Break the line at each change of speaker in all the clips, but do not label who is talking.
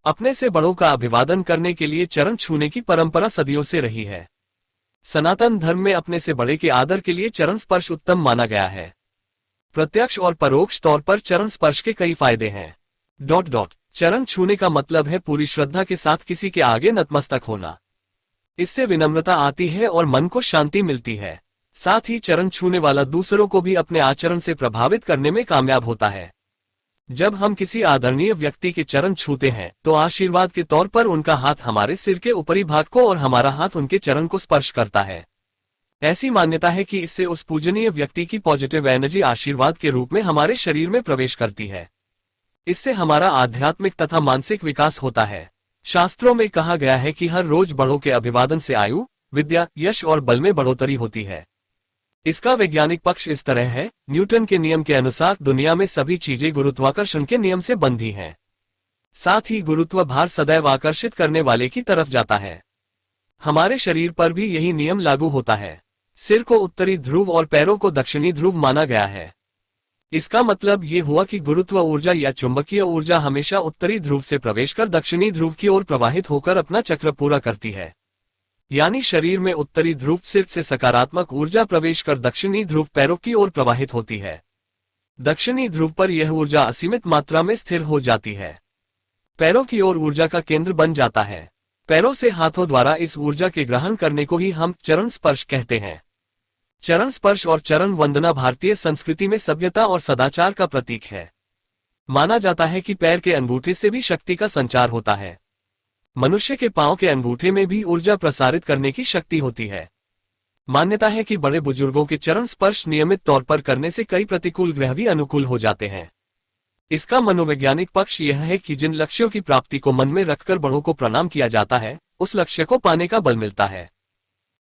अपने से बड़ों का अभिवादन करने के लिए चरण छूने की परंपरा सदियों से रही है। सनातन धर्म में अपने से बड़े के आदर के लिए चरण स्पर्श उत्तम माना गया है। प्रत्यक्ष और परोक्ष तौर पर चरण स्पर्श के कई फायदे हैं। चरण छूने का मतलब है पूरी श्रद्धा के साथ किसी के आगे नतमस्तक होना। इससे विनम्रता आती है और मन को शांति मिलती है। साथ ही चरण छूने वाला दूसरों को भी अपने आचरण से प्रभावित करने में कामयाब होता है। जब हम किसी आदरणीय व्यक्ति के चरण छूते हैं तो आशीर्वाद के तौर पर उनका हाथ हमारे सिर के ऊपरी भाग को और हमारा हाथ उनके चरण को स्पर्श करता है। ऐसी मान्यता है कि इससे उस पूजनीय व्यक्ति की पॉजिटिव एनर्जी आशीर्वाद के रूप में हमारे शरीर में प्रवेश करती है। इससे हमारा आध्यात्मिक तथा मानसिक विकास होता है। शास्त्रों में कहा गया है कि हर रोज बड़ों के अभिवादन से आयु, विद्या, यश और बल में बढ़ोतरी होती है। इसका वैज्ञानिक पक्ष इस तरह है, न्यूटन के नियम के अनुसार दुनिया में सभी चीजें गुरुत्वाकर्षण के नियम से बंधी हैं। साथ ही गुरुत्व भार सदैव आकर्षित करने वाले की तरफ जाता है। हमारे शरीर पर भी यही नियम लागू होता है। सिर को उत्तरी ध्रुव और पैरों को दक्षिणी ध्रुव माना गया है। इसका मतलब ये हुआ कि गुरुत्व ऊर्जा या चुंबकीय ऊर्जा हमेशा उत्तरी ध्रुव से प्रवेश कर दक्षिणी ध्रुव की ओर प्रवाहित होकर अपना चक्र पूरा करती है। यानी शरीर में उत्तरी ध्रुव सिर से सकारात्मक ऊर्जा प्रवेश कर दक्षिणी ध्रुव पैरों की ओर प्रवाहित होती है। दक्षिणी ध्रुव पर यह ऊर्जा असीमित मात्रा में स्थिर हो जाती है। पैरों की ओर ऊर्जा का केंद्र बन जाता है। पैरों से हाथों द्वारा इस ऊर्जा के ग्रहण करने को ही हम चरण स्पर्श कहते हैं। चरण स्पर्श और चरण वंदना भारतीय संस्कृति में सभ्यता और सदाचार का प्रतीक है। माना जाता है कि पैर के अंगूठे से भी शक्ति का संचार होता है। मनुष्य के पांव के अंगूठे में भी ऊर्जा प्रसारित करने की शक्ति होती है। मान्यता है कि बड़े बुजुर्गों के चरण स्पर्श नियमित तौर पर करने से कई प्रतिकूल ग्रह भी अनुकूल हो जाते हैं। इसका मनोवैज्ञानिक पक्ष यह है कि जिन लक्ष्यों की प्राप्ति को मन में रखकर बड़ों को प्रणाम किया जाता है, उस लक्ष्य को पाने का बल मिलता है।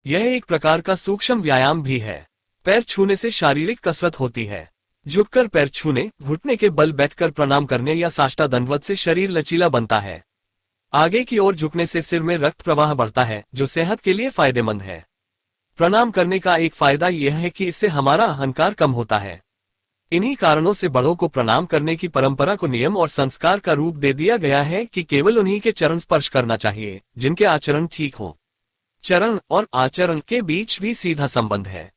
यह एक प्रकार का सूक्ष्म व्यायाम भी है। पैर छूने से शारीरिक कसरत होती है। झुककर पैर छूने, घुटने के बल बैठकर प्रणाम करने या साष्टा दंडवत से शरीर लचीला बनता है। आगे की ओर झुकने से सिर में रक्त प्रवाह बढ़ता है, जो सेहत के लिए फायदेमंद है। प्रणाम करने का एक फायदा यह है कि इससे हमारा अहंकार कम होता है। इन्हीं कारणों से बड़ों को प्रणाम करने की परंपरा को नियम और संस्कार का रूप दे दिया गया है कि केवल उन्हीं के चरण स्पर्श करना चाहिए जिनके आचरण ठीक हो। चरण और आचरण के बीच भी सीधा संबंध है।